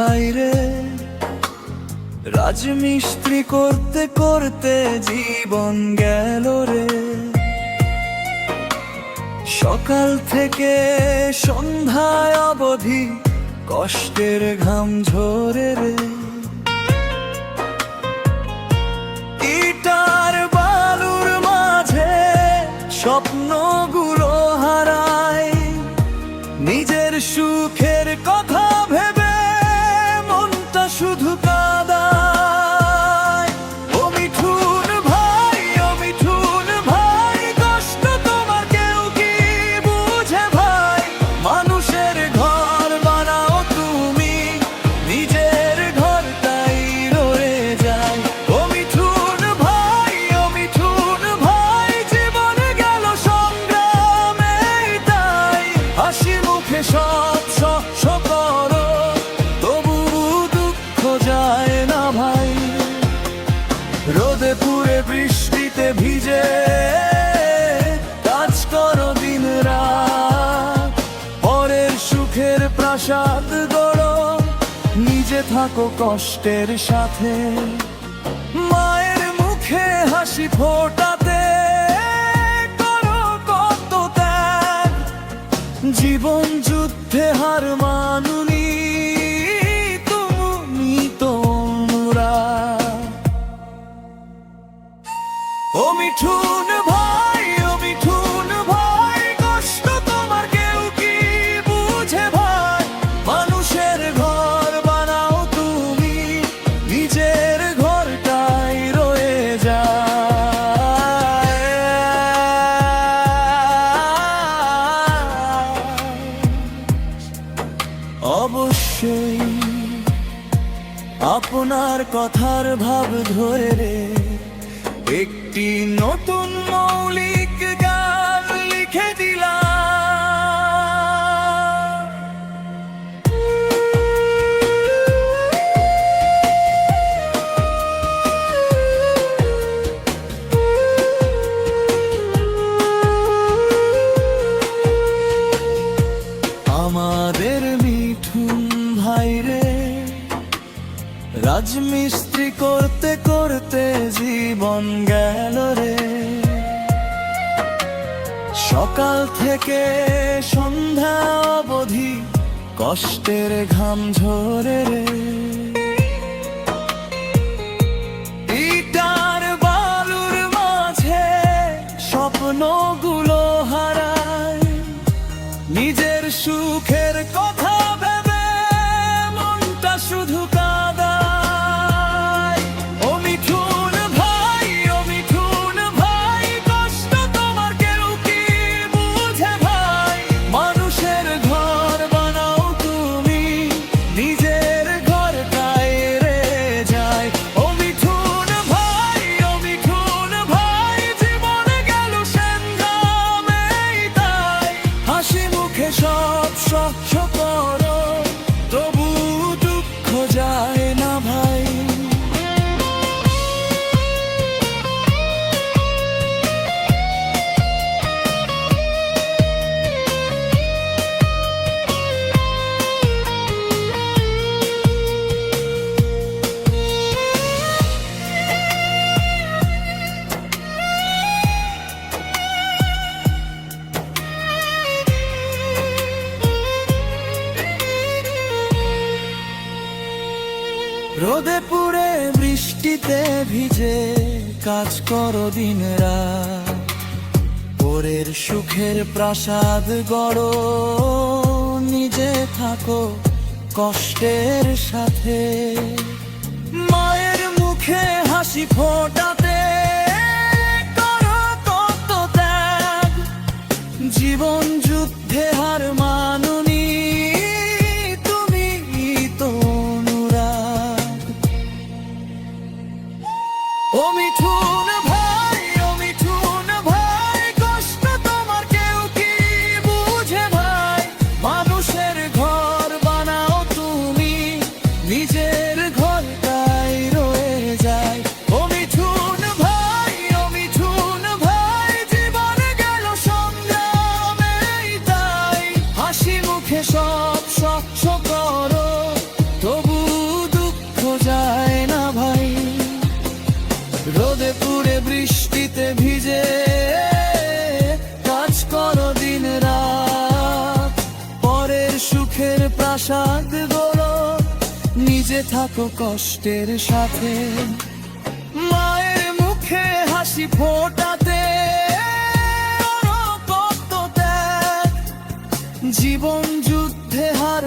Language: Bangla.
ভাই রে, রাজমিস্ত্রি করতে করতে জীবন গেল রে। সকাল থেকে সন্ধ্যায় অবধি কষ্টের ঘাম ঝরে রে। ইটার বালুর মাঝে স্বপ্নগুলো হারায়, নিজের সুখের কথা ভেবে মনটা শুধু কাঁদায়। ও মিঠুন ভাই, ও মিঠুন ভাই, কষ্ট তোমার কেউ কি বুঝে ভাই? মানুষের ঘর বানাও তুমি, নিজের ঘরটাই রয়ে যায়। ও মিঠুন ভাই, ও মিঠুন ভাই, জীবন গেল সংগ্রামে তাই। হাসি মুখে সব সহ্য করো, তবু দুঃখ যায় না ভাই। রোদে পুড়ে বৃষ্টিতে ভিজে কাজ করো দিন রাত, পরের সুখের প্রাসাদ গড়ো, নিজে থাকো কষ্টের সাথে। মায়ের মুখে হাসি ফোটাতে করো কত ত্যাগ, জীবন যুদ্ধে হার মানুনি তুমি তো অনুরাগ। ও মিঠুন ভাই, ও মিঠুন ভাই, কষ্ট তোমার কেউ কি বুঝে ভাই? মানুষের ঘর বানাও তুমি, নিজের ঘরটাই রয়ে যায়। অবশ্যই আপনার কথার ভাব ধরে রে একটি নতুন মৌলিক গান লিখে দিলাম। আমাদের মিঠুন ভাই রে, রাজমিস্ত্রি করতে করতে জীবন গেল রে। সকাল থেকে সন্ধ্যা অবধি কষ্টের ঘাম ঝরে রে। ইটার বালুর মাঝে স্বপ্নগুলো হারায়, নিজের সুখের কথা ভেবে মনটা শুধু কাঁদায়। ও মিঠুন ভাই, ও মিঠুন ভাই, কষ্ট তোমার কেউ কি বুঝে ভাই? মানুষের ঘর বানাও তুমি, নিজের ঘরটাই রয়ে যায়। ও মিঠুন ভাই, ও মিঠুন ভাই, জীবন গেল সংগ্রামে তাই। হাসি মুখে সব সহ্য করো, তবু দুঃখ যায় না ভাই। রোদে পুড়ে বৃষ্টিতে ভিজে কাজ করো দিন রাত, পরের সুখের প্রাসাদ গড়ো, নিজে থাকো কষ্টের সাথে। মায়ের মুখে হাসি ফোটাতে করো কত ত্যাগ, জীবন যুদ্ধে হার মানুনি তুমি তো অনুরাগ। ও মিঠুন ভাই, ও মিঠুন ভাই, কষ্ট তোমার কেউ কি বুঝে ভাই? মানুষের ঘর বানাও তুমি, নিজের ঘরটাই রয়ে যায়। ও মিঠুন ভাই, ও মিঠুন ভাই, জীবন গেল সংগ্রামে তাই। হাসি মুখে সব সহ্য করো, তবু ভবিষ্যৎ গড়ো, নিজে থাকো কষ্টের সাথে, মায়ের মুখে হাসি ফোটাতে ওরও কত ত্যাগ, জীবন যুদ্ধে হার